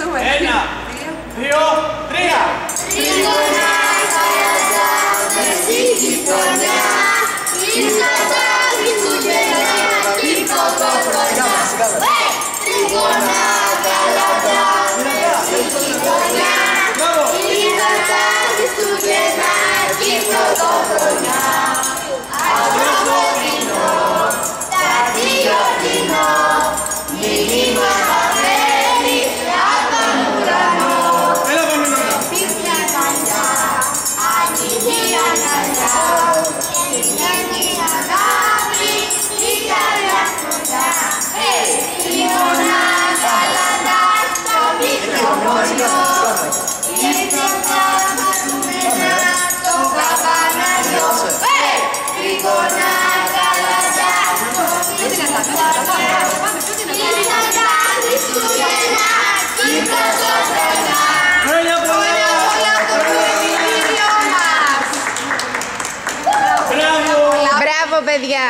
Ευχαριστούμε. 1, 2, 3. Τρίγωνα καλατά, μεσή γειτονιά, ήρθα τα Χριστούγεννα, ήρθα το χρονιά. Τρίγωνα καλατά, μεσή γειτονιά, ήρθα τα Χριστούγεννα, ήρθα το χρονιά. Αγροποτινό, ταξιωτινό, μήνυμα χαμένη, απ' τον ουρανό. Πίσια καλιά, ανοίγει αγκαλιά, είναι η αγάπη, η καλιά κοντά. Τρίγωνα καλατά, στο μικρό χωριό, ήρθε τα χαρούμενα, το καπαναριό. Τρίγωνα καλατά, στο μικρό χωριό, ήρθαν τα Χριστούγεννα, ήρθα το χρονιά. Χρόνια πολλά! Μπράβο! Μπράβο, παιδιά!